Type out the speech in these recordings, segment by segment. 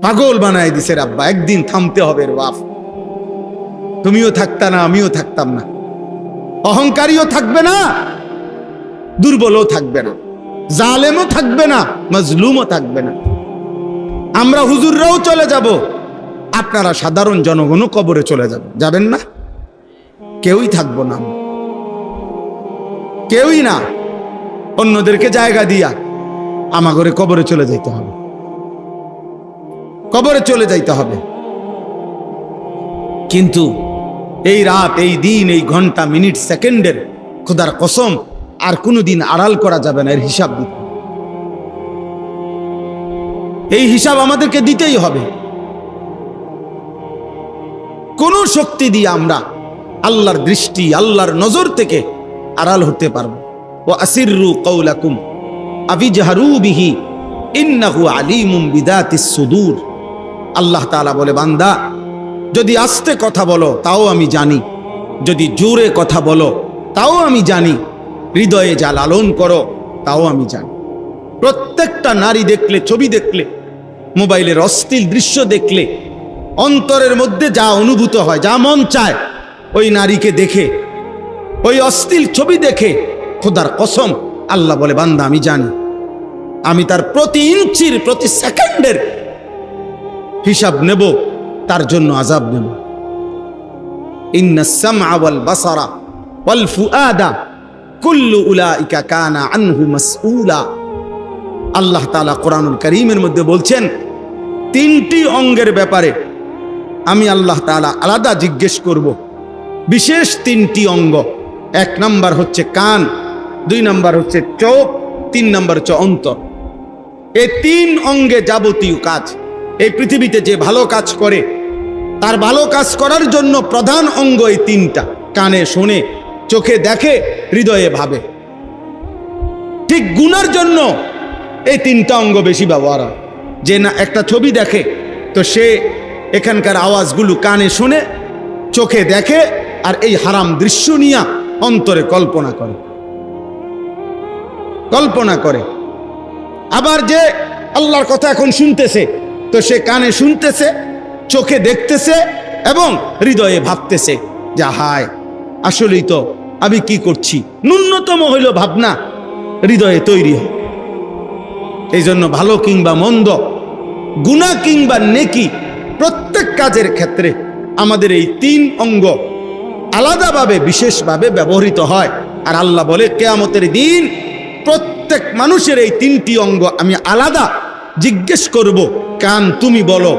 পাগল বানায় দিছে আব্বা। একদিন থামতে হবে রে বাপ। তুমিও থাকতা না, আমিও থাকতাম না। অহংকারীও থাকবে না, দুর্বলও থাকবে না, জালেমও থাকবে না, মজলুমও থাকবে না। আমরা হুজুররাও চলে যাব, আপনারা সাধারণ জনগণও কবরে চলে যাবেন না? কেউই থাকবো না, কেউই না। অন্যদেরকে জায়গা দিয়া আমাগরে কবরে চলে যাইতে হবে, কবরে চলে যাইতে হবে। কিন্তু এই রাত, এই দিন, এই ঘন্টা, মিনিট, সেকেন্ডের খোদার কসম আর কোনোদিন আড়াল করা যাবে না। এর হিসাব দিতে, এই হিসাব আমাদেরকে দিতেই হবে। কোন শক্তি দিয়ে আমরা আল্লাহর দৃষ্টি, আল্লাহর নজর থেকে আড়াল হতে পারবো? ও আসিররু কওলাকুম আবিজহারু বিহি ইন্নাহু আলিমুম বিদাতিস সুদূর। আল্লাহ তাআলা বলে, বান্দা যদি আস্তে কথা বলো তাও আমি জানি, যদি জোরে কথা বলো তাও আমি জানি, হৃদয়ে যা লালন করো তাও আমি জানি। প্রত্যেকটা নারী দেখলে, ছবি দেখলে, মোবাইলের অশ্লীল দৃশ্য দেখলে অন্তরের মধ্যে যা অনুভূত হয়, যা মন চায়, ওই নারীকে দেখে, ওই অশ্লীল ছবি দেখে খোদার কসম আল্লাহ বলে, বান্দা আমি জানি, আমি তার প্রতি ইঞ্চির, প্রতি সেকেন্ডের হিসাব নেব, তার জন্য আযাব নেব। ইন্নাস সামআ ওয়াল বাসারা ওয়াল ফুআদা কুল্লু উলাইকা কানা আনহু মাসউলা। আল্লাহ তাআলা কোরআনুল কারীমের মধ্যে বলছেন, তিনটি অঙ্গের ব্যাপারে আমি আল্লাহ তাআলা আলাদা জিজ্ঞেস করব। বিশেষ তিনটি অঙ্গ। এক নাম্বার হচ্ছে কান, দুই নাম্বার হচ্ছে চোখ, তিন নাম্বার হচ্ছে অন্তর। এই তিন অঙ্গে যাবতীয় কাজ। এই পৃথিবীতে যে ভালো কাজ করে, তার ভালো কাজ করার জন্য প্রধান অঙ্গ এই তিনটা। কানে শোনে, চোখে দেখে, হৃদয়ে ভাবে। ঠিক গুনার জন্য এই তিনটা অঙ্গ বেশি ব্যবহার হয়। যে না একটা ছবি দেখে তো সে এখানকার আওয়াজগুলো কানে শোনে, চোখে দেখে, আর এই হারাম দৃশ্য নিয়ে অন্তরে কল্পনা করে, কল্পনা করে। আবার যে আল্লাহর কথা এখন শুনতেছে তো সে কানে শুনতেছে, চোখে দেখতেছে এবং হৃদয়ে ভাবতেছে যে হায়, আসলেই তো আমি কি করছি। ন্যূনতম হইল ভাবনা হৃদয়ে তৈরি হয়। এই জন্য ভালো কিংবা মন্দ, গুনাহ কিংবা নেকি, প্রত্যেক কাজের ক্ষেত্রে আমাদের এই তিন অঙ্গ আলাদাভাবে, বিশেষভাবে ব্যবহৃত হয়। আর আল্লাহ বলে, কিয়ামতের দিন প্রত্যেক মানুষের এই তিনটি অঙ্গ আমি আলাদা জিজ্ঞেস করব। কান তুমি বলো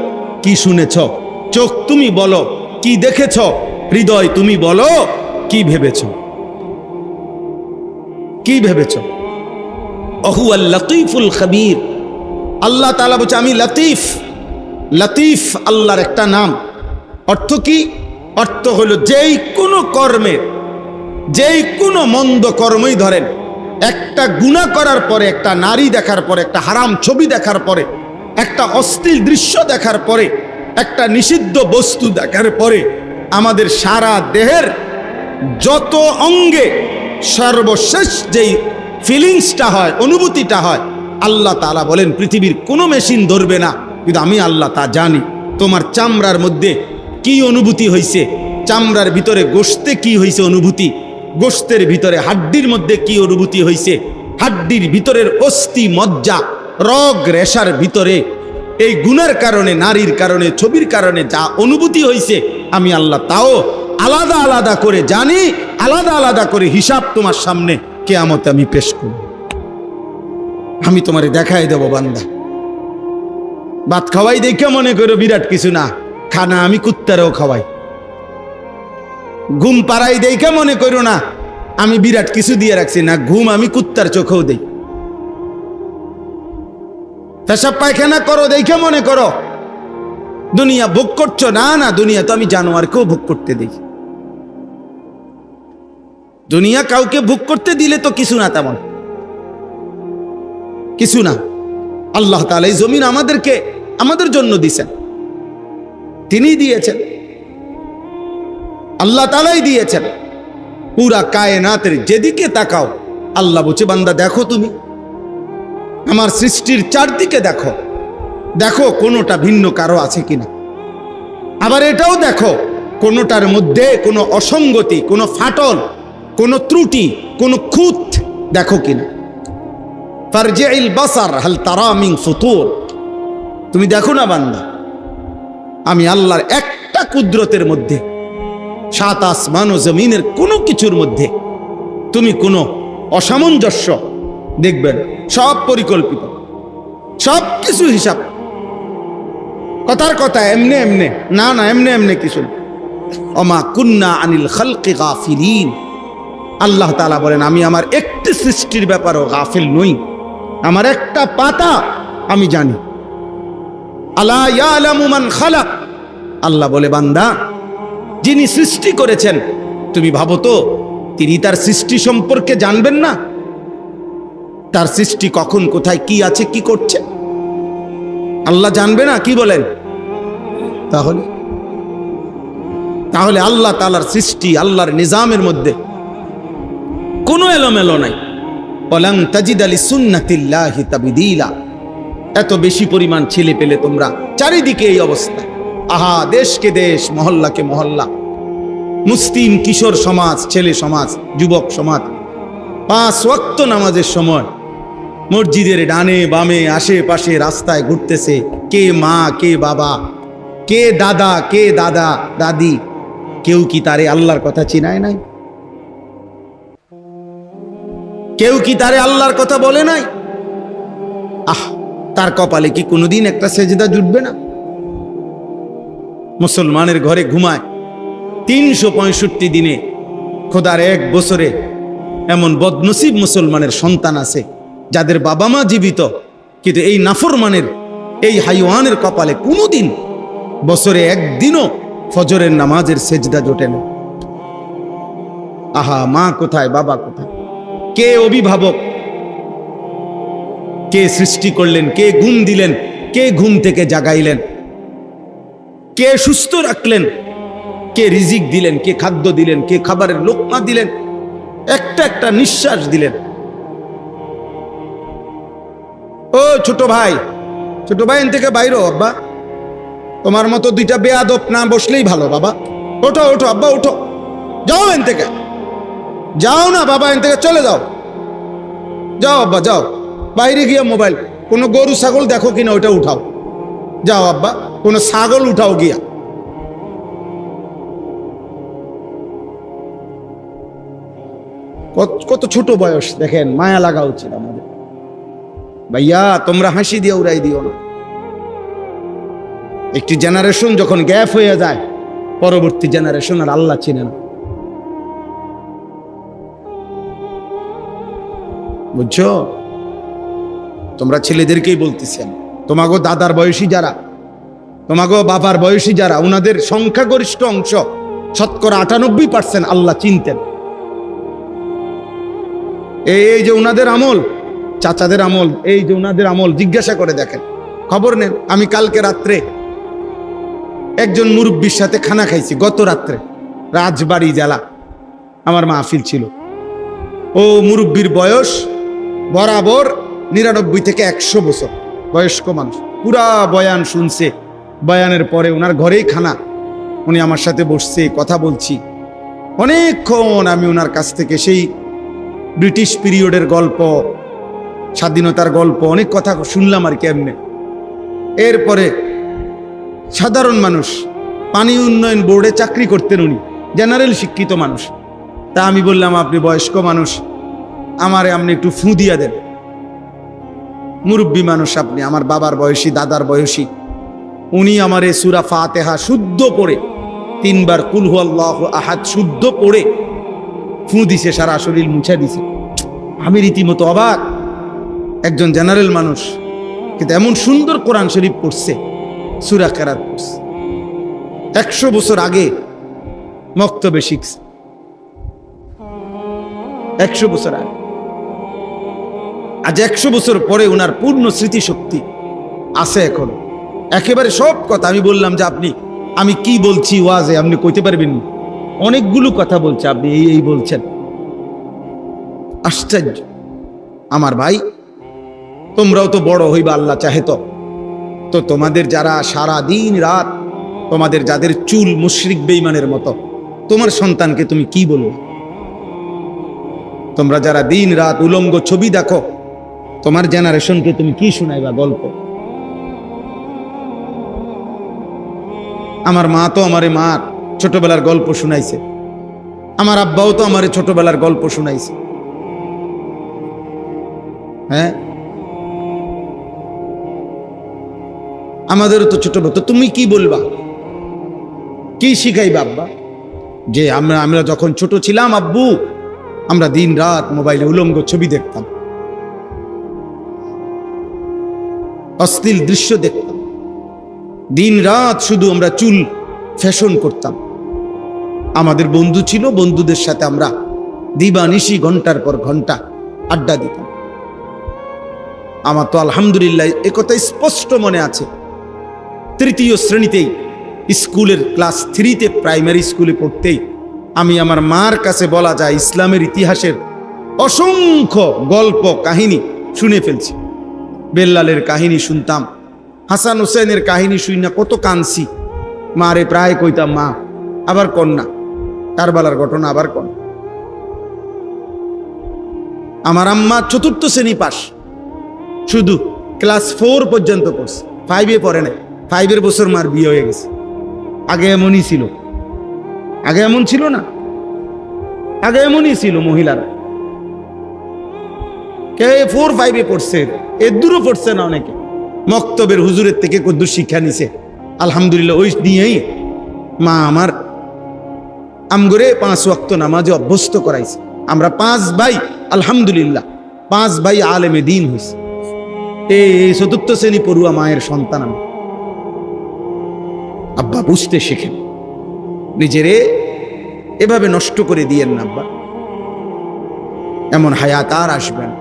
কি শুনেছ, চোখ তুমি বলো কি দেখেছ, হৃদয় তুমি বলো কি ভেবেছ, কি ভেবেছ। অহুয়াল লতীফুল খবীর। আল্লাহ তাআলা বলছে আমি লতীফ। লতীফ আল্লাহর একটা নাম। অর্থ কি? অর্থ হলো যেই কোনো কর্মের, যেই কোনো মন্দ কর্মই ধরেন, একটা গুনাহ করার পরে, একটা নারী দেখার পরে, একটা হারাম ছবি দেখার পরে, একটা অশ্লীল দৃশ্য দেখার পরে, একটা নিষিদ্ধ বস্তু দেখার পরে আমাদের সারা দেহের যত অঙ্গে সর্বশেষ যেই ফিলিংসটা হয়, অনুভূতিটা হয়, আল্লাহ তাআলা বলেন পৃথিবীর কোনো মেশিন ধরবে না, কিন্তু আমি আল্লাহ তা জানি। তোমার চামড়ার মধ্যে কি অনুভূতি হয়েছে, চামড়ার ভিতরে গোশতে কি হয়েছে অনুভূতি, গোশতের ভিতরে হাড্ডির মধ্যে কি অনুভূতি হয়েছে, হাড্ডির ভিতরের অস্থি মজ্জা রগ রেশার ভিতরে এই গুনার কারণে, নারীর কারণে, ছবির কারণে যা অনুভূতি হয়েছে আমি আল্লাহ তাও আলাদা আলাদা করে জানি। আলাদা আলাদা করে হিসাব তোমার সামনে কিয়ামতে আমি পেশ করব। আমি তোমারে দেখাই দেব বান্দা। ভাত খাওয়াই দেখে মনে করো বিরাট কিছু না, খানা আমি কুত্তারেও খাওয়াই। ঘুম পাড়াই দেখে মনে করো না আমি বিরাট কিছু দিয়ে রাখছি না, ঘুম আমি কুত্তার চোখেও দেই। পেশাব পায়খানা করো দেখে মনে করো দুনিয়া ভোগ করছো, না না, দুনিয়া তো আমি জানোয়ারকেও ভোগ করতে দেই। দুনিয়া কাউকে ভোগ করতে দিলে তো কিছু না, তেমন কিছু না। আল্লাহ তাআলা এই জমিন আমাদেরকে, আমাদের জন্য দিয়েছেন, তিনি দিয়েছেন, আল্লাহ তাআলাই দিয়েছেন। পুরা কায়নাতের যেদিকে তাকাও আল্লাহ বলছে, বান্দা দেখো, তুমি আমার সৃষ্টির চারদিকে দেখো, দেখো কোনোটা ভিন্ন কারো আছে কিনা। আবার এটাও দেখো কোনোটার মধ্যে কোনো অসঙ্গতি, কোনো ফাটল, কোনো ত্রুটি, কোনো খুঁত দেখো কিনা। ফারজিল বাসার হাল তারা মিন ফুতুর। তুমি দেখো না বান্দা, আমি আল্লাহর একটা কুদরতের মধ্যে, সাত আসমান ও জমিনের কোনো কিছুর মধ্যে তুমি কোনো অসামঞ্জস্য দেখবেন। সব পরিকল্পিত, সব কিছু হিসাব। কথার কথা এমনে এমনে না, না এমনে এমনে কিছু। ওমা কুন্না আনিল খালকি গাফিলিন। আল্লাহ তাআলা বলেন, আমি আমার একটি সৃষ্টির ব্যাপারেও গাফিল নই। আমার একটা পাতা আমি জানি। আলা ইয়ালামু মান খালাক। আল্লাহ বলে, বান্দা, যিনি সৃষ্টি করেছেন, তুমি ভাবো তো তিনি তার সৃষ্টি সম্পর্কে জানবেন না? তার সৃষ্টি কখন কোথায় কি আছে কি করছে আল্লাহ জানবে না? কি বলেন? তাহলে আল্লাহ তাআলার সৃষ্টি, আল্লাহর নিজামের মধ্যে কোনো এলোমেলো নাই। ওয়ালান তাজিদা লিসুন্নাতিল্লাহি তাবদীলা। এত বেশি পরিমাণ ছেলে পেলে তোমরা, চারিদিকে এই অবস্থা। আহা, দেশকে দেশ, মহল্লাকে মহল্লা, মুসলিম কিশোর সমাজ, ছেলে সমাজ, যুবক সমাজ 5 ওয়াক্ত নামাজের সময় মসজিদের ডানে বামে আশেপাশে রাস্তায় ঘুরতেছে। কে মা, কে বাবা, কে দাদা, কে দাদা দাদি, কেউ কি তারে আল্লাহর কথা চিনায় নাই? কেউ কি তারে আল্লাহর কথা বলে নাই? তার কপালে কি কোনোদিন একটা সেজদা জুটবে না? মুসলমানের ঘরে ঘুমায় 365 দিনে, খোদার 1 বছরে এমন বদনসিব মুসলমানের সন্তান আছে যাদের বাবা মা জীবিত, কিন্তু এই নাফরমানের, এই হাইওয়ানের কপালে কোনোদিন বছরে একদিনও ফজরের নামাজের সেজদা জোটে না। আহা, মা কোথায়, বাবা কোথায়? কে অভিভাবক? কে সৃষ্টি করলেন? কে ঘুম দিলেন? কে ঘুম থেকে জাগাইলেন? কে সুস্থ রাখলেন? কে রিজিক দিলেন? কে খাদ্য দিলেন? কে খাবারের লোকমা দিলেন? একটা একটা নিঃশ্বাস দিলেন। ও ছোট ভাই, ছোট ভাই, এন থেকে বাইরো। আব্বা, তোমার মতো 2টা বেয়াদব না বসলেই ভালো। বাবা ওঠো, ওঠো আব্বা, ওঠো, যাও এন থেকে, যাও না বাবা, এন থেকে চলে যাও, যাও আব্বা যাও। বাইরে গিয়া মোবাইল, কোনো গরু ছাগল দেখো কিনা ওইটা উঠাও, যাও আব্বা, কোনো ছাগল উঠাও গিয়া। কত ছোট বয়স দেখেন, মায়া লাগা উচিত আমাদের। ভাইয়া, তোমরা হাসি দিয়ে উড়াই দিও না। একটি জেনারেশন যখন গ্যাপ হয়ে যায়, পরবর্তী জেনারেশন আর আল্লাহ চিনে না। বুঝছো? তোমরা ছেলেদেরকেই বলতেছেন, তোমাগো দাদার বয়সী যারা, তোমাগো বাবার বয়সী যারা, উনাদের সংখ্যাগরিষ্ঠ অংশ, শতকরা 98% আল্লাহ চিনতেন। এই যে উনাদের আমল, চাচাদের আমল, এই যে উনাদের আমল, জিজ্ঞাসা করে দেখেন, খবর নেন। আমি কালকে রাত্রে একজন মুরব্বীর সাথে খানা খাইছি, গত রাত্রে, রাজবাড়ী জেলা, আমার মাহফিল ছিল। ও মুরব্বীর বয়স বরাবর 99 থেকে 100 বছর বয়স্ক মানুষ, পুরা বয়ান শুনছে। বয়ানের পরে ওনার ঘরেই খানা, উনি আমার সাথে বসছে, কথা বলছি অনেকক্ষণ। আমি ওনার কাছ থেকে সেই ব্রিটিশ পিরিয়ডের গল্প, স্বাধীনতার গল্প, অনেক কথা শুনলাম আর কি এমনি। এরপরে সাধারণ মানুষ, পানি উন্নয়ন বোর্ডে চাকরি করতেন উনি, জেনারেল শিক্ষিত মানুষ। তা আমি বললাম, আপনি বয়স্ক মানুষ, আমারে আপনি একটু ফু দিয়া দেন। মুরব্বী মানুষ আপনি, আমার বাবার বয়সী, দাদার বয়সী। উনি আমারে সূরা ফাতিহা শুদ্ধ পড়ে 3 বার কুল হুয়াল্লাহু আহাদ শুদ্ধ পড়ে ফু দিছে, সারা শরীর মুছে দিছে। আমি রীতিমতো অবাক, একজন জেনারেল মানুষ, কিন্তু এমন সুন্দর কোরআন শরীফ পড়ছে, সূরা কেরাত পড়ছে। 100 বছর আগে মক্তবে শিখছে, 100 বছর আগে। আজ 100 বছর পরে ওনার পূর্ণ স্মৃতিশক্তি আছে এখন, একেবারে সব কথা। আমি বললাম যে আপনি, আমি কি বলছি ওয়াজে আপনি কইতে পারবেন? অনেকগুলো কথা বলছে, আপনি এই বলছেন। আশ্চর্য। আমার ভাই, তোমরাও তো বড় হইবা আল্লাহ চাহে তো, তো তোমাদের যারা সারা দিন রাত তোমাদের যাদের চুল মুশরিক বেঈমানের মতো, তোমার সন্তানকে তুমি কি বলবে? তোমরা যারা দিন রাত উলঙ্গ ছবি দেখো, তোমার জেনারেশনকে তুমি কি শোনাইবা গল্প? আমার মা তো আমারে মার ছোটবেলার গল্প শুনাইছে, আমার আব্বাও তো আমারে ছোটবেলার গল্প শুনাইছে। হ্যাঁ, আমাদেরও তো ছোটবেলা। তো তুমি কি বলবা, কি শিখাইবা আব্বা? যে আমরা যখন ছোট ছিলাম আব্বু, আমরা দিন রাত মোবাইলে উলঙ্গ ছবি দেখতাম, অশ্লীল দৃশ্য দেখতাম, দিন রাত শুধু আমরা চুল ফ্যাশন করতাম। আমাদের বন্ধু ছিল, বন্ধুদের সাথে আমরা দিবানিশি ঘন্টার পর ঘন্টা আড্ডা দিতাম। আমার তো আলহামদুলিল্লাহ একথা স্পষ্ট মনে আছে, তৃতীয় শ্রেণীতেই স্কুলের ক্লাস 3-তে প্রাইমারি স্কুলে পড়তেই আমি আমার মার কাছে বলা যায় ইসলামের ইতিহাসের অসংখ্য গল্প কাহিনী শুনে ফেলছি। বেল্লালের কাহিনী শুনতাম, হাসান হোসেনের কাহিনী শুনি না কত কাঁদছি। মারে প্রায় কইতাম, মা আবার কন্যা, কারবালার ঘটনা আবার কন। আমার আম্মা 4র্থ শ্রেণী পাস, শুধু ক্লাস 4 পর্যন্ত পড়ছে, 5-এ পড়ে নাই। 5-এর বছর মার বিয়ে হয়ে গেছে। আগে এমনই ছিল, আগে এমন ছিল না, আগে এমনই ছিল মহিলারা। কে 4-5-এ পড়ছে, এর দূরও পড়ছে না অনেকে। মক্তবের হুজুরের থেকে কদ্দু শিক্ষা নিছে আলহামদুলিল্লাহ, ওই নিয়েই মা আমার আমগরে 5 ওয়াক্ত নামাজে অভ্যস্ত করাইছে। আমরা 5 ভাই আলহামদুলিল্লাহ, 5 ভাই আলেমে দ্বীন হইছে। এই 4র্থ শ্রেণী পড়ুয়া মায়ের সন্তান আমি। আব্বা বুঝতে শেখেন, নিজেরে এভাবে নষ্ট করে দিয়েন না আব্বা, এমন হায়াত আর আসবে না।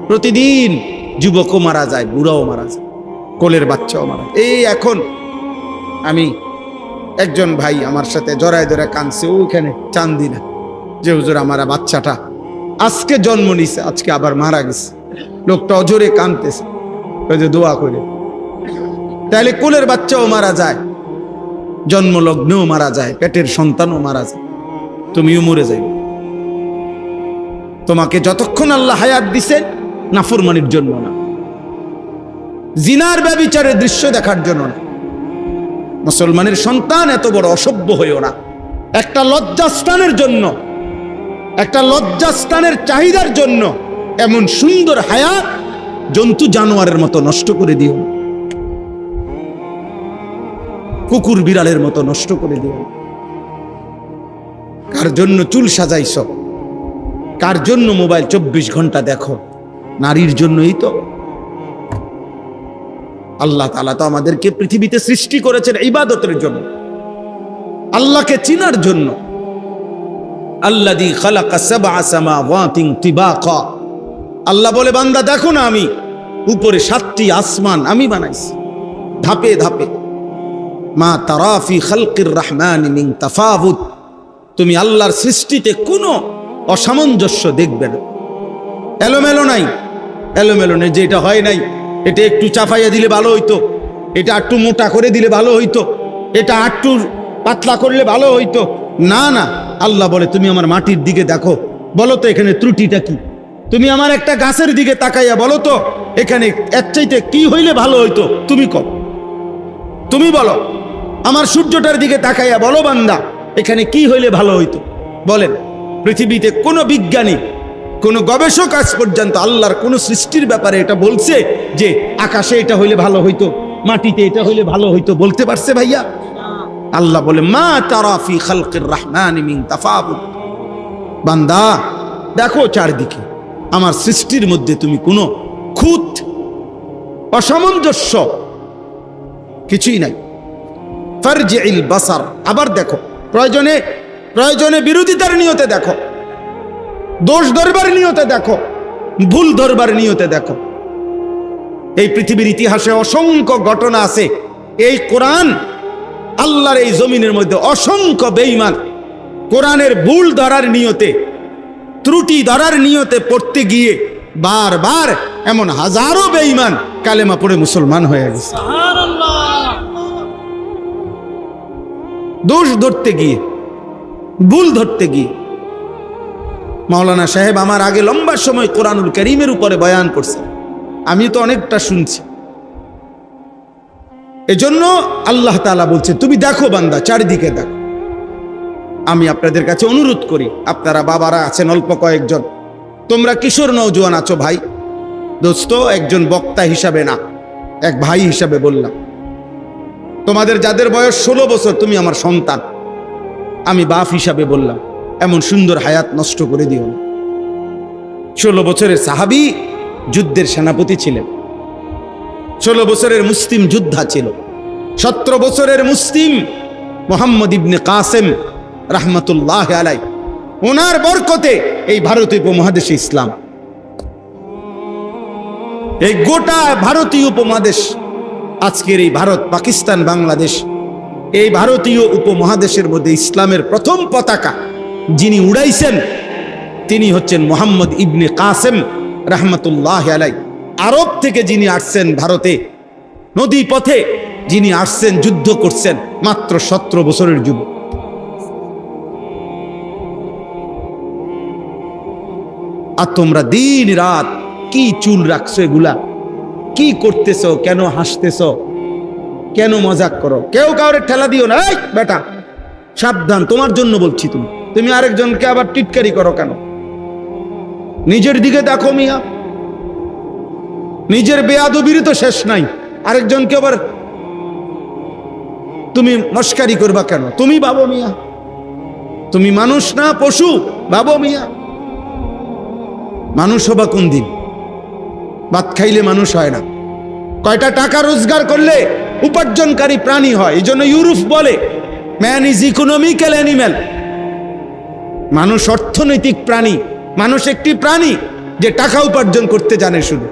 প্রতিদিন যুবকও মারা যায়, বুড়াও মারা যায়, কোলের বাচ্চাও মারা যায়। এই এখন আমি একজন ভাই আমার সাথে জড়ায় ধরে কাঁদছে ওইখানে চান্দিনা, যে হুজুর আমার বাচ্চাটা আজকে জন্ম নিছে, আজকে আবার মারা গেছে। লোকটা অজরে কাঁদতেছে, ওই যে দোয়া করে। তাহলে কোলের বাচ্চাও মারা যায়, জন্মলগ্নেও মারা যায়, পেটের সন্তানও মারা যায়, তুমিও মরে যাই। তোমাকে যতক্ষণ আল্লাহ হায়াত দিছে নাফরমানির জন্য না, জিনার ব্যভিচারের দৃশ্য দেখার জন্য না। মুসলমানের সন্তান এত বড় অসভ্য হইও না। একটা লজ্জাস্থানের জন্য, একটা লজ্জাস্থানের চাহিদার জন্য এমন সুন্দর হায়াত জন্তু জানোয়ারের মতো নষ্ট করে দিও, কুকুর বিড়ালের মতো নষ্ট করে দিও। কার জন্য চুল সাজাইছ, কার জন্য মোবাইল 24 ঘন্টা দেখো? নারীর জন্যই তো। আল্লাহ তাআলা তো আমাদেরকে পৃথিবীতে সৃষ্টি করেছেন ইবাদতের জন্য, আল্লাহকে চিনার জন্য। আল্লাযী খালাকা সাবআ সামাওয়াতিন তিবাকা, আল্লাহ বলে বান্দা দেখো না, আমি উপরে 7টি আসমান আমি বানাইছি ধাপে ধাপে। মা তারা ফি খালকির রহমানি মিন তাফাউত, তুমি আল্লাহর সৃষ্টিতে কোনো অসামঞ্জস্য দেখবে না। এলোমেলো নাই, এলোমেলো নেই যে এটা হয় নাই, এটা একটু চাপাইয়া দিলে ভালো হইতো, এটা একটু মোটা করে দিলে ভালো হইতো, এটা একটু পাতলা করলে ভালো হইতো। না না, আল্লাহ বলে তুমি আমার মাটির দিকে দেখো, বলো তো এখানে ত্রুটিটা কি? তুমি আমার একটা গাছের দিকে তাকাইয়া বলো তো এখানে এর চাইতে কি হইলে ভালো হইতো, তুমি কও, তুমি বলো। আমার সূর্যটার দিকে তাকাইয়া বলো বান্দা এখানে কি হইলে ভালো হইতো, বলেন। পৃথিবীতে কোনো বিজ্ঞানী, কোনো গবেষক আজ পর্যন্ত আল্লাহর কোনো সৃষ্টির ব্যাপারে এটা বলছে যে আকাশে এটা হইলে ভালো হইতো, মাটিতে এটা হইলে ভালো হইতো, বলতে পারছে ভাইয়া? আল্লাহ বলে মা তারা ফি খালকির রহমানি মিন তাফাউত, বান্দা দেখো চারদিকে আমার সৃষ্টির মধ্যে তুমি কোনো খুঁত অসামঞ্জস্য কিছুই নাই। ফারজিল বাসার, আবার দেখো, প্রয়োজনে প্রয়োজনে বিরোধিতার নিয়তে দেখো, দোষ ধরবার নিয়তে দেখো, ভুল ধরবার নিয়তে দেখো। এই পৃথিবীর ইতিহাসে অসংখ্য ঘটনা আছে। এই কোরআন আল্লাহর এই জমিনের মধ্যে অসংখ্য বেঈমান কোরআনের ভুল ধরার নিয়তে, ত্রুটি ধরার নিয়তে পড়তে গিয়ে বারবার এমন হাজারো বেঈমান কালেমা পড়ে মুসলমান হয়ে গেছে। দোষ ধরতে গিয়ে, ভুল ধরতে গিয়ে। মাওলানা সাহেব আমার আগে লম্বা সময় কোরআনুল কারীমের উপরে বয়ান করছে, আমি তো অনেকটা শুনছি। এজন্য আল্লাহ তাআলা বলছে তুমি দেখো বান্দা, চারিদিকে দেখো। আমি আপনাদের কাছে অনুরোধ করি, আপনারা বাবারা আছেন অল্প কয়েকজন, তোমরা কিশোর নওজোয়ান আছো ভাই, দোস্ত, একজন বক্তা হিসাবে না, এক ভাই হিসাবে বললাম, তোমাদের যাদের বয়স 16 বছর, তুমি আমার সন্তান, আমি বাপ হিসাবে বললাম, এমন সুন্দর হায়াত নষ্ট করে দিও না। 16 বছরের সাহাবী যুদ্ধের সেনাপতি ছিলেন, 16 বছরের মুসলিম যোদ্ধা ছিল, 17 বছরের মুসলিম মুহাম্মদ ইবনে কাসেম রাহমাতুল্লাহ আলাই, ওনার বরকতে এই ভারতীয় উপমহাদেশে ইসলাম, এই গোটা ভারতীয় উপমহাদেশ, আজকের এই ভারত, পাকিস্তান, বাংলাদেশ, এই ভারতীয় উপমহাদেশের মধ্যে ইসলামের প্রথম পতাকা যিনি উড়াইছেন তিনি হচ্ছেন মুহাম্মদ ইবনে কাসেম রাহমাতুল্লাহ আলাই। আরব থেকে যিনি আসছেন ভারতে, নদী পথে যিনি আসছেন, যুদ্ধ করছেন, মাত্র 17 বছরের যুবক। আর তোমরা দিন রাত কি চুল রাখছো, এগুলা কি করতেছো, কেন হাসতেছো, কেন মজাক করো? কেউ কাউরে ঠেলা দিও না, এই বেটা সাবধান, তোমার জন্য বলছি। তুমি আরেকজনকে আবার টিটকারি করো কেন? নিজের দিকে দেখো মিয়া, নিজের বেয়াদবির তো শেষ নাই, আরেকজনকে আবার তুমি মস্কারি করবা কেন? তুমি ভাবো মিয়া, তুমি মানুষ না পশু? ভাবো মিয়া, মানুষ হবা কোন দিন? ভাত খাইলে মানুষ হয় না, কয়টা টাকা রোজগার করলে উপার্জনকারী প্রাণী হয়। এই জন্য ইউরোপ বলে ম্যান ইজ ইকোনমিক্যাল অ্যানিম্যাল, মানুষ অর্থনৈতিক প্রাণী। মানুষ একটি প্রাণী যে টাকা উপার্জন করতে জানে শুধু।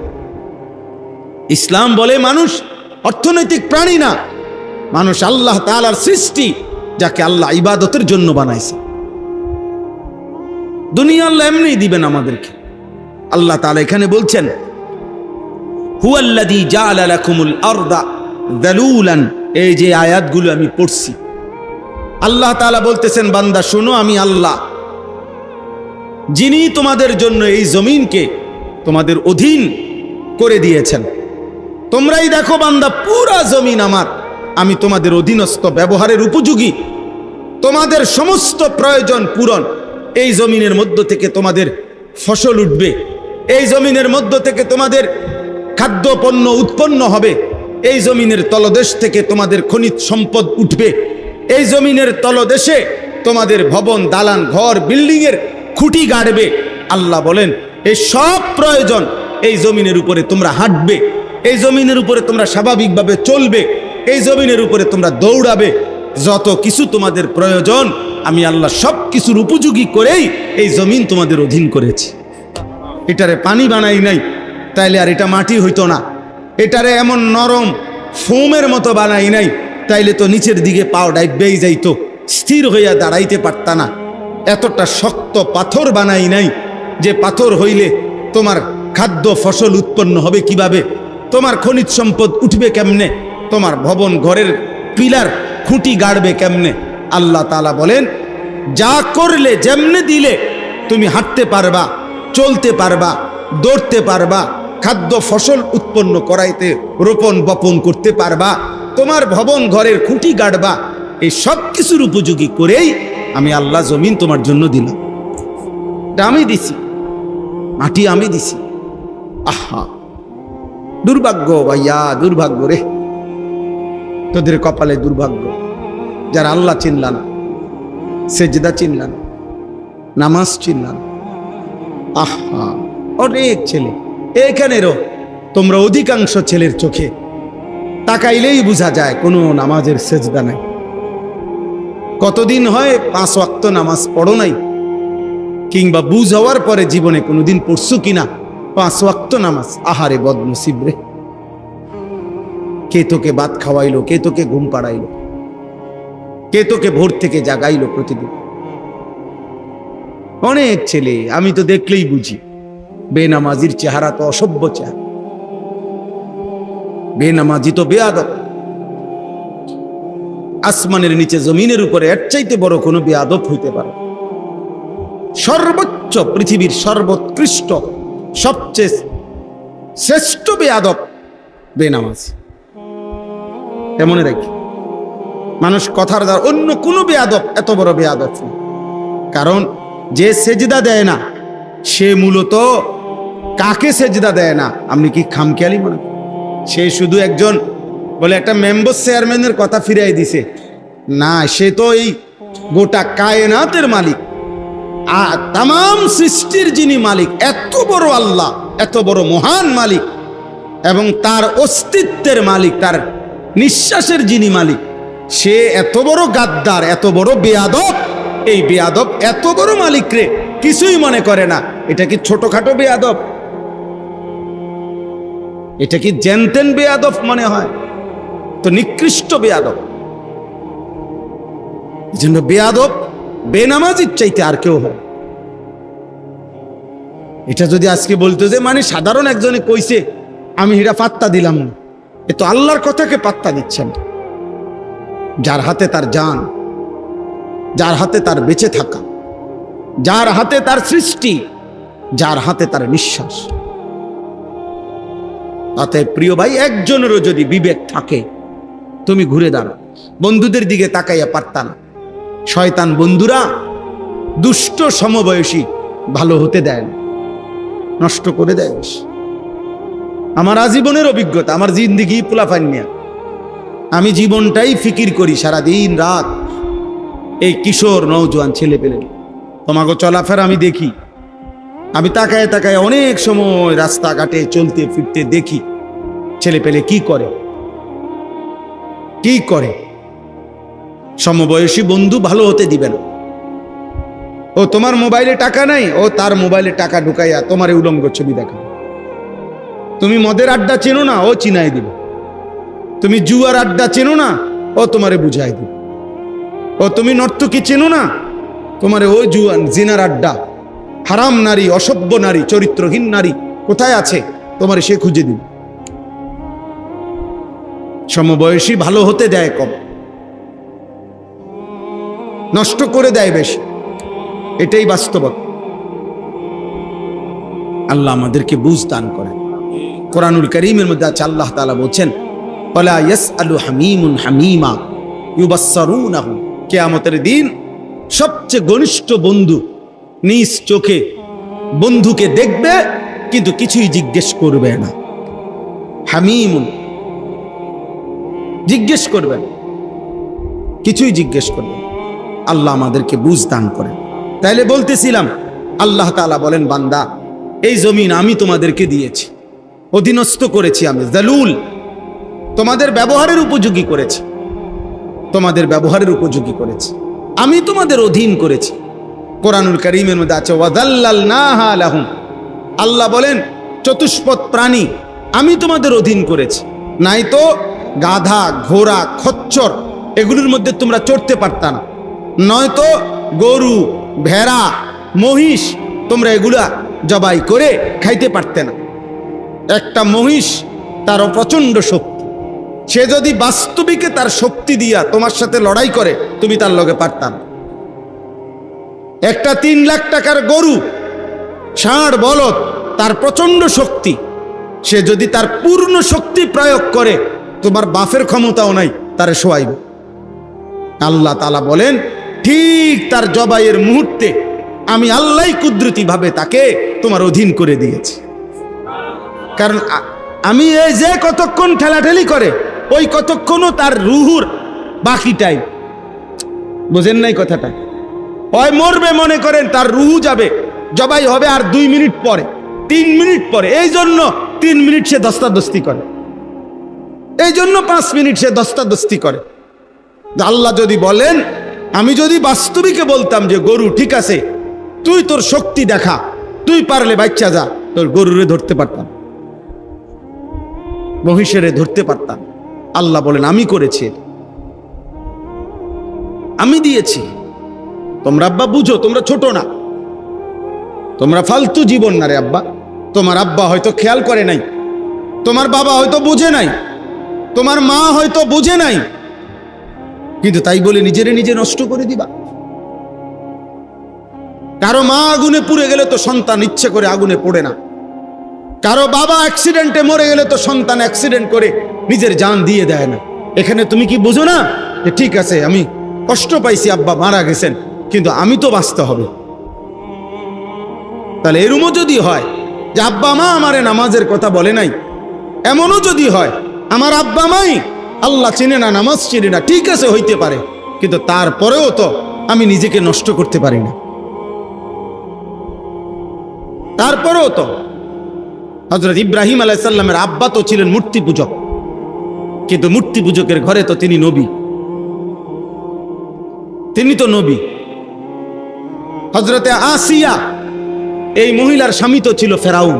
ইসলাম বলে মানুষ অর্থনৈতিক প্রাণী না, মানুষ আল্লাহ তাআলার সৃষ্টি, যাকে আল্লাহ ইবাদতের জন্য বানাইছে। দুনিয়া আল্লাহ এমনিই দিবেন আমাদেরকে। আল্লাহ তাআলা এখানে বলছেন হুয়াল্লাযী জাআলা লাকুমুল আরদা যালুলান, এই যে আয়াতগুলো আমি পড়ছি, আল্লাহ তাআলা বলতেছেন বান্দা শোনো, আমি আল্লাহ যিনি তোমাদের জন্য এই জমিনকে তোমাদের অধীন করে দিয়েছেন। তোমরাই দেখো বান্দা, পুরা জমিন আমার, আমি তোমাদের অধীনস্থ, ব্যবহারের উপযোগী, তোমাদের সমস্ত প্রয়োজন পূরণ। এই জমিনের মধ্য থেকে তোমাদের ফসল উঠবে, এই জমিনের মধ্য থেকে তোমাদের খাদ্য পণ্য উৎপন্ন হবে, এই জমিনের তলদেশ থেকে তোমাদের খনিজ সম্পদ উঠবে, এই জমিনের তলদেশে তোমাদের ভবন, দালান, ঘর, বিল্ডিং এর খুঁটি গাড়বে। আল্লাহ বলেন এই সব প্রয়োজন, এই জমিনের উপরে তোমরা হাঁটবে, এই জমিনের উপরে তোমরা স্বাভাবিকভাবে চলবে, এই জমিনের উপরে তোমরা দৌড়াবে। যত কিছু তোমাদের প্রয়োজন আমি আল্লাহ সব কিছুর উপযোগী করেই এই জমিন তোমাদের অধীন করেছি। এটারে পানি বানাই নাই, তাইলে আর এটা মাটি হইতো না। এটারে এমন নরম ফোমের মতো বানাই নাই, তাইলে তো নিচের দিকে পাও ডাইবেই যাইতো, স্থির হইয়া দাঁড়াইতে পারতা না। এতটা শক্ত পাথর বানাই নাই যে পাথর হইলে তোমার খাদ্য ফসল উৎপন্ন হবে কিভাবে, তোমার খনিজ সম্পদ উঠবে কেমনে, তোমার ভবন ঘরের পিলার খুঁটি গাড়বে কেমনে। আল্লাহ তাআলা বলেন যা করলে, যেমনে দিলে তুমি হাঁটতে পারবা, চলতে পারবা, দৌড়তে পারবা, খাদ্য ফসল উৎপন্ন করাইতে রোপণ বপন করতে পারবা, তোমার ভবন ঘরের খুঁটি গাড়বা, এই সব কিছুর উপযোগী করেই আমি আল্লাহ জমিন তোমার জন্য দিলাম। আমি দিছি, মাটি আমি দিছি। আহা দুর্ভাগ্য ভাইয়া, দুর্ভাগ্য রে, তোদের কপালে দুর্ভাগ্য যারা আল্লাহ চিনলা না, সেজদা চিনলা না, নামাজ চিনলা না। আহা অনেক ছেলে এখানেরও, তোমরা অধিকাংশ ছেলের চোখে তাকাইলেই বোঝা যায় কোনো নামাজের সেজদা নাই। কতদিন হয় 5 ওয়াক্ত নামাজ পড়ো নাই, কিংবা বুঝ হওয়ার পরে জীবনে কোনোদিন পড়ছো কিনা 5 ওয়াক্ত নামাজ। আহারে বদনসিব রে, কে তোকে ভাত খাওয়াইলো, কে তোকে ঘুম পাড়াইলো, কে তোকে ভোর থেকে জাগাইলো প্রতিদিন। অনেক ছেলে আমি তো দেখলেই বুঝি, বেনামাজির চেহারা তো অসভ্য চেহারা, বেনামাজি তো বেয়াদব। আসমানের নিচে জমিনের উপরে এর চাইতে বড় কোনো বেয়াদব হইতে পারে? সর্বোচ্চ, পৃথিবীর সর্বোৎকৃষ্ট, সবচেয়ে শ্রেষ্ঠ বেয়াদব বেনামাজ। এমনই রাখি, মানুষ কথার দ্বারা অন্য কোনো বেয়াদব এত বড় বেয়াদব না। কারণ যে সেজদা দেয় না সে মূলত কাকে সেজদা দেয় না আপনি কি খামখেয়ালি মনে করেন? সে শুধু একজন বলে একটা মেম্বার চেয়ারম্যানের কথা ফিরাই দিছে না, সে তো এই গোটা কায়নাতের মালিক, আর তাম সৃষ্টির যিনি মালিক, এত বড় আল্লাহ, এত বড় মহান মালিক, এবং তার অস্তিত্বের মালিক, তার নিঃশ্বাসের যিনি মালিক, সে এত বড় গাদ্দার, এত বড় বেয়াদব। এই বেয়াদব এত বড় মালিক রে কিছুই মনে করে না। এটা কি ছোটখাটো বেয়াদব? এটা কি জেনতেন বেয়াদব মনে হয়? তো নিকৃষ্ট বেয়াদব। এই জন্য বেয়াদব বেনামাজির চাইতে আর কেউ হয়। এটা যদি আজকে বলতো যে মানে সাধারণ একজনে কইছে আমি এটা পাত্তা দিলাম না, এ তো আল্লাহর কথাকে পাত্তা দিচ্ছেন। যার হাতে তার জান, যার হাতে তার বেঁচে থাকা, যার হাতে তার সৃষ্টি, যার হাতে তার নিঃশ্বাস। অতএব প্রিয় ভাই, একজনেরও যদি বিবেক থাকে তুমি ঘুরে দাঁড়াও। বন্ধুদের দিকে তাকাইয়া পারতা না। শয়তান বন্ধুরা দুষ্ট সমবয়সী ভালো হতে দেয় না, নষ্ট করে দেয় বেশি। আমার আজীবনের অভিজ্ঞতা, আমার জিন্দিগি পোলাপান নিয়ে আমি জীবনটাই ফিকির করি সারা দিন রাত। এই কিশোর নওজোয়ান ছেলে পেলে তোমাকে চলাফেরা আমি দেখি, আমি তাকায় তাকায় অনেক সময় রাস্তাঘাটে চলতে ফিরতে দেখি ছেলে পেলে কি করে, কি করে। সমবয়সী বন্ধু ভালো হতে দিবে না। ও তোমার মোবাইলে টাকা নাই, ও তার মোবাইলে টাকা ঢুকাইয়া তোমার উলঙ্গ ছবি দেখা। তুমি মদের আড্ডা চেনো না, ও চিনাই দিবে। তুমি জুয়ার আড্ডা চেনো না, ও তোমারে বুঝাই দিবে। ও তুমি নর্তকী চেনো না, তোমারে ও জুয়ান জিনার আড্ডা, হারাম নারী, অসভ্য নারী, চরিত্রহীন নারী কোথায় আছে তোমারে সে খুঁজে দিবে। সমবয়সী ভালো হতে দেয় কম, নষ্ট করে দেয় বেশি। এটাই বাস্তবতা। আল্লাহ আমাদেরকে বুঝ দান করেন। কোরআনুল কারীমের মধ্যে আছে, আল্লাহ তাআলা বলছেন ওয়ালা ইয়াসআলু হামীমুন হামীমা ইউবাসসারুনাহু। কিয়ামতের দিন সবচেয়ে ঘনিষ্ঠ বন্ধু নিজ চোখে বন্ধুকে দেখবে কিন্তু কিছুই জিজ্ঞেস করবে না। হামীমুন জিজ্ঞেস করবেন, কিছুই জিজ্ঞেস করবেন। আল্লাহ আমাদেরকে বুঝ দান করেন। তাইলে বলতেছিলাম, আল্লাহ তাআলা বলেন বান্দা এই জমিন আমি তোমাদেরকে দিয়েছি, অধীনস্থ করেছি, আমি জালুল, তোমাদের ব্যবহারের উপযোগী করেছি, তোমাদের ব্যবহারের উপযোগী করেছি, আমি তোমাদের অধীন করেছি। কোরআনুল কারীমের মধ্যে আছে ওয়াযাল্লালনাহা লাহুম। আল্লাহ বলেন চতুষ্পদ প্রাণী আমি তোমাদের অধীন করেছি। নাই তো গাধা, ঘোড়া, খচ্চর এগুলোর মধ্যে তোমরা চড়তে পারতা না, নয়তো গরু, ভেড়া, মহিষ তোমরা এগুলা জবাই করে খাইতে পারতে না। একটা মহিষ তার প্রচন্ড শক্তি, সে যদি বাস্তবিকে তার শক্তি দিয়া তোমার সাথে লড়াই করে তুমি তার লগে পারতা না। একটা 3 লাখ টাকার গরু, ষাঁড়, বলদ, তার প্রচন্ড শক্তি, সে যদি তার পূর্ণ শক্তি প্রয়োগ করে তোমার বাফের ক্ষমতাও নাই তারে শোয়াইব। আল্লাহ তাআলা বলেন ঠিক তার জবাইয়ের মুহূর্তে আমি আল্লাহ কুদরতি ভাবে তাকে তোমার অধীন করে দিয়েছি। কারণ আমি এই যে কতক্ষণ ঠেলাঠেলি করে ওই কতক্ষণও তার রুহুর বাকি টাইম, বুঝেন নাই কথাটা? ওই মরবে মনে করেন, তার রুহু যাবে, জবাই হবে আর 2 মিনিট পরে, 3 মিনিট পরে। এই জন্য 3 মিনিট সে দস্তাদস্তি করে, এই জন্য 5 মিনিট সে দস্তাদস্তি করে। আল্লাহ যদি বলেন, আমি যদি বাস্তবিকে বলতাম যে গরু ঠিক আছে তুই তোর শক্তি দেখা, তুই পারলে বাচ্চা যা, তোর গরুরে ধরতে পারতাম, মহিষেরে ধরতে পারতাম। আল্লাহ বলেন আমি করেছি, আমি দিয়েছি। তোমরা আব্বা বুঝো, তোমরা ছোট না, তোমরা ফালতু জীবন না রে আব্বা। তোমার আব্বা হয়তো খেয়াল করে নাই, তোমার বাবা হয়তো বুঝে নাই, তোমার মা হয়তো বুঝে নাই, কিন্তু তাই বলে নিজেরে নিজে নষ্ট করে দিবা। কারো মা আগুনে পুড়ে গেলে তো সন্তান ইচ্ছে করে আগুনে পড়ে না। কারো বাবা অ্যাক্সিডেন্টে মরে গেলে তো সন্তান অ্যাক্সিডেন্ট করে নিজের জান দিয়ে দেয় না। এখানে তুমি কি বুঝো না যে ঠিক আছে আমি কষ্ট পাইছি, আব্বা মারা গেছেন, কিন্তু আমি তো বাঁচতে হবে। তাহলে এরমও যদি হয় যে আব্বা মা আমারে নামাজের কথা বলে নাই, এমনও যদি হয় আমার আব্বা মাই আল্লাহ চিনে না, নামাজ চিনে না, ঠিক আছে হইতে পারে, কিন্তু তারপরেও তো আমি নিজেকে নষ্ট করতে পারি না। তারপরেও তো হযরত ইব্রাহিম আলাইহিস সালামের আব্বা তো ছিলেন মূর্তি পূজক, কিন্তু মূর্তি পূজকের ঘরে তো তিনি নবী, তিনি তো নবী। হযরতে আসিয়া এই মহিলার স্বামী তো ছিল ফেরাউন।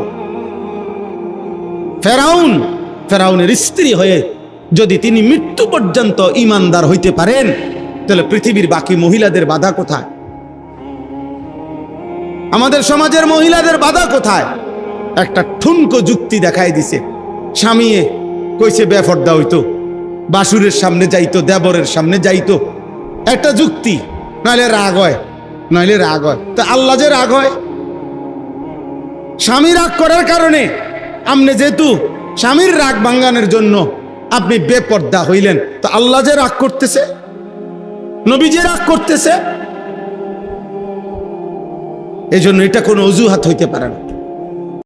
ফেরাউনের স্ত্রী হয়ে যদি তিনি মৃত্যু পর্যন্ত ঈমানদার হইতে পারেন, তাহলে পৃথিবীর বাকি মহিলাদের বাধা কোথায়? আমাদের সমাজের মহিলাদের বাধা কোথায়? একটা ঠুনকো যুক্তি দেখায় দিছে। স্বামী কইছে বেফর্দা হইতো, বাসুরের সামনে যাইতো, দেবরের সামনে যাইতো, একটা যুক্তি। নইলে রাগ হয়, নইলে রাগ হয়। তো আল্লাহ যে রাগ হয়, স্বামী রাগ করার কারণে আপনি যেহেতু স্বামীর রাগ ভাঙ্গানোর জন্য আপনি বেপর্দা হইলেন, তো আল্লাহ যে রাগ করতেছে, নবী যে রাগ করতেছে, এই জন্য এটা কোনো অজুহাত হইতে পারে না।